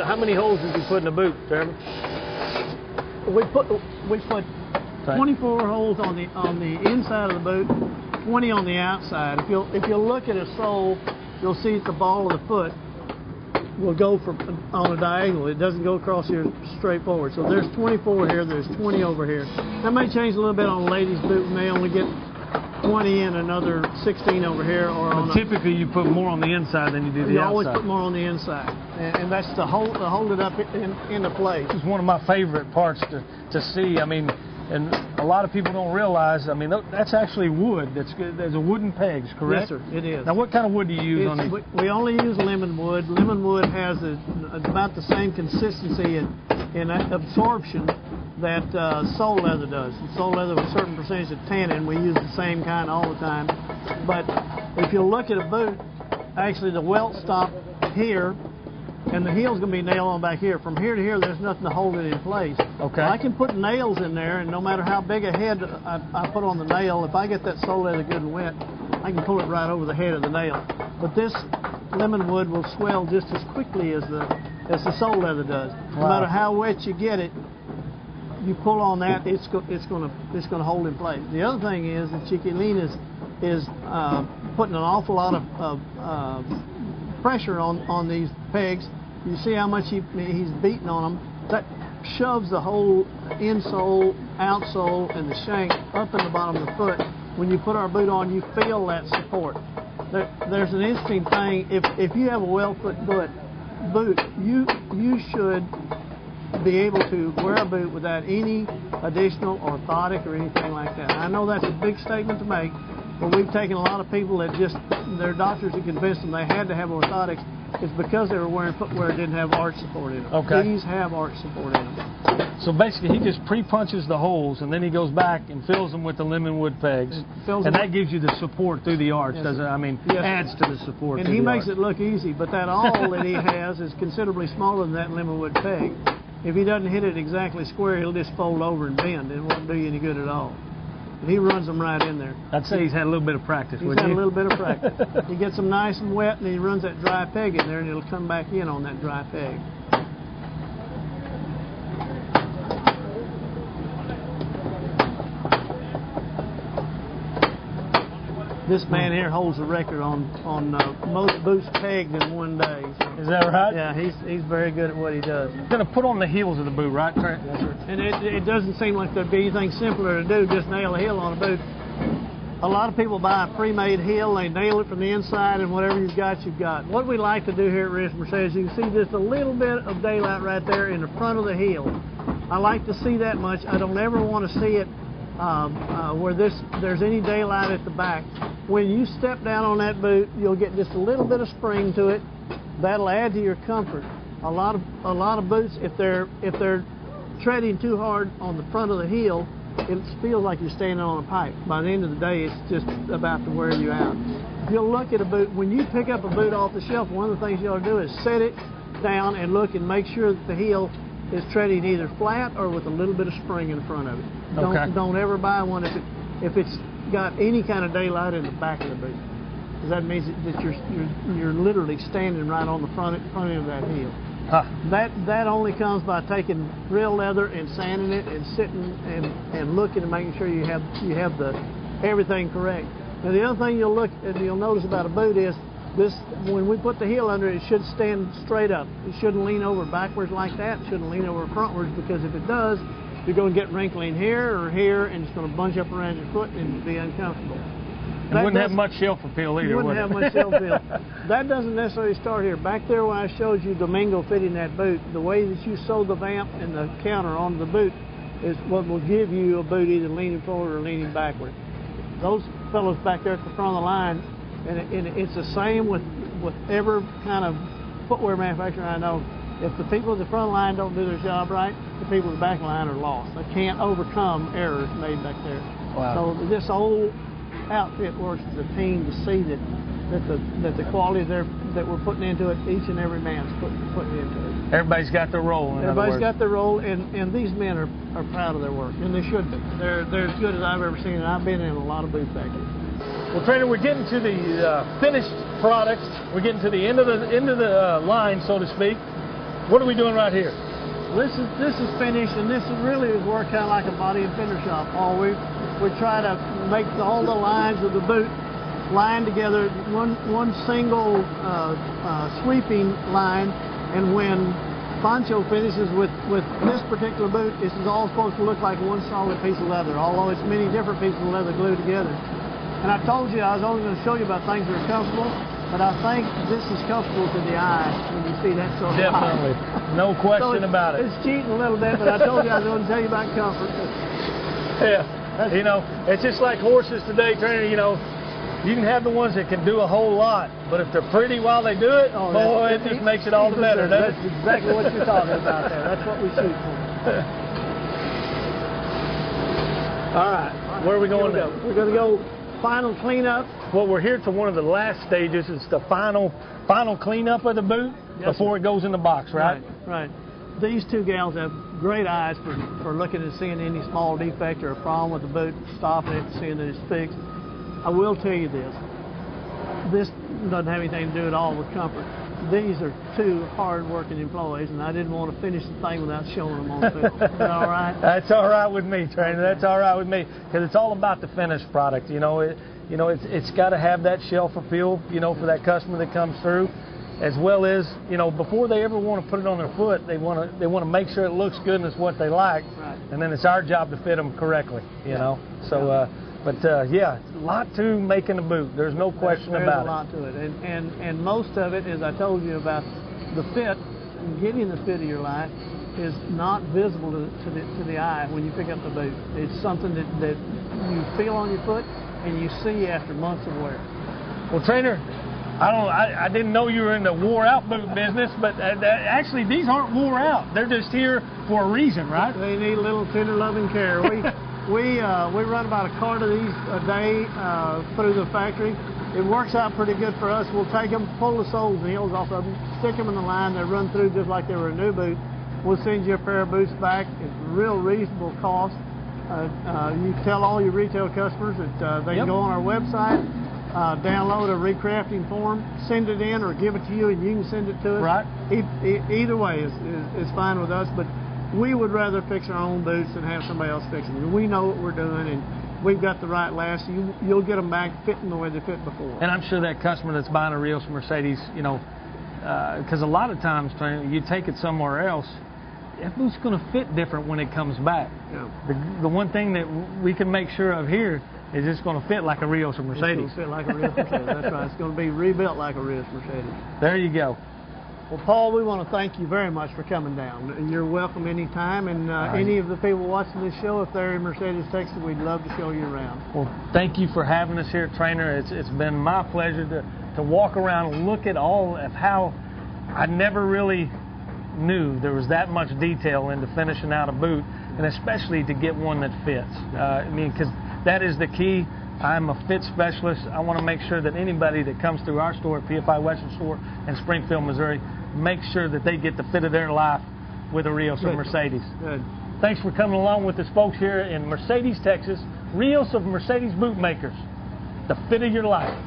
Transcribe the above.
how many holes did you put in the boot, Chairman? We put 24 holes on the inside of the boot, 20 on the outside. If you'll look at a sole, you'll see at the ball of the foot will go on a diagonal. It doesn't go across here straight forward. So there's 24 here, there's 20 over here. That may change a little bit on a lady's boot. We may only get 20 and another 16 over here. Typically you put more on the inside than you do the outside. You always put more on the inside. And that's to hold it up into place. This is one of my favorite parts to see. I mean, and a lot of people don't realize, I mean, that's actually wood. There's a wooden pegs, correct? Yes, sir, it is. Now, what kind of wood do you use on these? We only use lemon wood. Lemon wood has about the same consistency in absorption that sole leather does. And sole leather with a certain percentage of tannin, we use the same kind all the time. But if you look at a boot, actually the welt stop here, and the heel's going to be nailed on back here. From here to here, there's nothing to hold it in place. Okay. I can put nails in there, and no matter how big a head I put on the nail, if I get that sole leather good and wet, I can pull it right over the head of the nail. But this lemon wood will swell just as quickly as the sole leather does. Wow. No matter how wet you get it, you pull on that, it's going to hold in place. The other thing is that Chiquilin is putting an awful lot of pressure on these pegs. You see how much he's beating on them. That shoves the whole insole, outsole, and the shank up in the bottom of the foot. When you put our boot on, you feel that support. There's an interesting thing. If you have a well-put boot, you should be able to wear a boot without any additional orthotic or anything like that. I know that's a big statement to make, but we've taken a lot of people that their doctors have convinced them they had to have orthotics. It's because they were wearing footwear that didn't have arch support in them. Okay. These have arch support in them. So basically he just pre-punches the holes and then he goes back and fills them with the lemon wood pegs. And that gives you the support through the arch, yes, doesn't it? I mean, adds to the support. And he makes it look easy, but that awl that he has is considerably smaller than that lemon wood peg. If he doesn't hit it exactly square, he'll just fold over and bend. It won't do you any good at all. And he runs them right in there. I'd say he's had a little bit of practice, wouldn't he? He's had a little bit of practice. He gets them nice and wet, and he runs that dry peg in there, and it'll come back in on that dry peg. This man here holds the record on most boots pegged in one day. So. Is that right? Yeah, he's very good at what he does. He's going to put on the heels of the boot, right, Trent? Yes, sir. And it doesn't seem like there'd be anything simpler to do, just nail a heel on a boot. A lot of people buy a pre-made heel, they nail it from the inside, and whatever you've got, you've got. What we like to do here at Rios Mercedes, you can see just a little bit of daylight right there in the front of the heel. I like to see that much. I don't ever want to see it where there's any daylight at the back. When you step down on that boot, you'll get just a little bit of spring to it. That'll add to your comfort. A lot of boots, if they're treading too hard on the front of the heel, it feels like you're standing on a pipe. By the end of the day, it's just about to wear you out. If you'll look at a boot, when you pick up a boot off the shelf, one of the things you ought to do is set it down and look and make sure that the heel is treading either flat or with a little bit of spring in front of it. Don't ever buy one if it's got any kind of daylight in the back of the boot, because that means that you're literally standing right on the front end of that heel. Huh. That only comes by taking real leather and sanding it and sitting and looking and making sure you have everything correct. Now the other thing you'll notice about a boot is when we put the heel under it, it should stand straight up. It shouldn't lean over backwards like that. It shouldn't lean over frontwards, because if it does, you're going to get wrinkling here or here, and it's going to bunch up around your foot and be uncomfortable. It wouldn't have much shelf appeal either, would it? Wouldn't have much shelf appeal. That doesn't necessarily start here. Back there when I showed you Domingo fitting that boot, the way that you sew the vamp and the counter onto the boot is what will give you a boot either leaning forward or leaning backward. Those fellows back there at the front of the line, and it's the same with every kind of footwear manufacturer I know. If the people at the front line don't do their job right, the people at the back line are lost. They can't overcome errors made back there. Wow. So this whole outfit works as a team to see that the quality that we're putting into it, each and every man's putting into it. Everybody's got their role. Everybody's got their role, and these men are proud of their work, and they should be. They're as good as I've ever seen, and I've been in a lot of boot factories. Well, Trainer, we're getting to the finished product. We're getting to the end of the line, so to speak. what are we doing right here? This is finished, and this is really is work kind of like a body and fender shop. Paul, we try to make all the lines of the boot line together, one single sweeping line, and when Pancho finishes with this particular boot, this is all supposed to look like one solid piece of leather, although it's many different pieces of leather glued together. And I told you I was only going to show you about things that are comfortable, but I think this is comfortable to the eye when you see that sort of Definitely. No question about it. It's cheating a little bit, but I told you I was going to tell you about comfort. Yeah. You know, it's just like horses today, trainer. You know, you can have the ones that can do a whole lot, but if they're pretty while they do it, boy, it just makes it all the better, doesn't it? That's exactly what you're talking about there. That's what we shoot for. All right. Where are we going now? We're going to go final cleanup. Well, we're here to one of the last stages. It's the final cleanup of the boot before it goes in the box, right? Right. These two gals have great eyes for looking and seeing any small defect or a problem with the boot, stopping it, seeing that it's fixed. I will tell you this. This doesn't have anything to do at all with comfort. These are two hard-working employees, and I didn't want to finish the thing without showing them on film. Is that all right? That's all right with me, trainer. That's all right with me, because it's all about the finished product. You know, it's got to have that shelf appeal, you know, for that customer that comes through, as well as, you know, before they ever want to put it on their foot, they want to make sure it looks good and it's what they like, right. And then it's our job to fit them correctly, you know. So, yeah, a lot to making a boot. There's no question about it. There's a lot to it, and most of it, as I told you about the fit, getting the fit of your life is not visible to the eye when you pick up the boot. It's something that you feel on your foot and you see after months of wear. Well, trainer, I didn't know you were in the wore out boot business, but actually these aren't wore out. They're just here for a reason, right? They need a little tender loving care. We run about a cart of these a day through the factory. It works out pretty good for us. We'll take them, pull the soles and heels off of them, stick them in the line. They run through just like they were a new boot. We'll send you a pair of boots back at real reasonable cost. You tell all your retail customers that they can go on our website, download a recrafting form, send it in, or give it to you and you can send it to us. Right. Either way is fine with us, but we would rather fix our own boots than have somebody else fix them. We know what we're doing, and we've got the right last. You'll get them back fitting the way they fit before. And I'm sure that customer that's buying a Rios Mercedes, you know, because a lot of times you take it somewhere else, that boot's going to fit different when it comes back. Yeah. The one thing that we can make sure of here is it's going to fit like a Rios or Mercedes. It's going to fit like a Rios Mercedes. That's right. It's going to be rebuilt like a Rios Mercedes. There you go. Well, Paul, we want to thank you very much for coming down. You're welcome anytime, and any of the people watching this show, if they're in Mercedes, Texas, we'd love to show you around. Well, thank you for having us here, trainer. It's been my pleasure to walk around and look at all of how I never really knew there was that much detail into finishing out a boot, and especially to get one that fits. I mean, because that is the key. I'm a fit specialist. I want to make sure that anybody that comes through our store at PFI Western Store in Springfield, Missouri, make sure that they get the fit of their life with a Rios or Mercedes. Good. Thanks for coming along with us folks here in Mercedes, Texas. Rios of Mercedes Boot Makers. The fit of your life.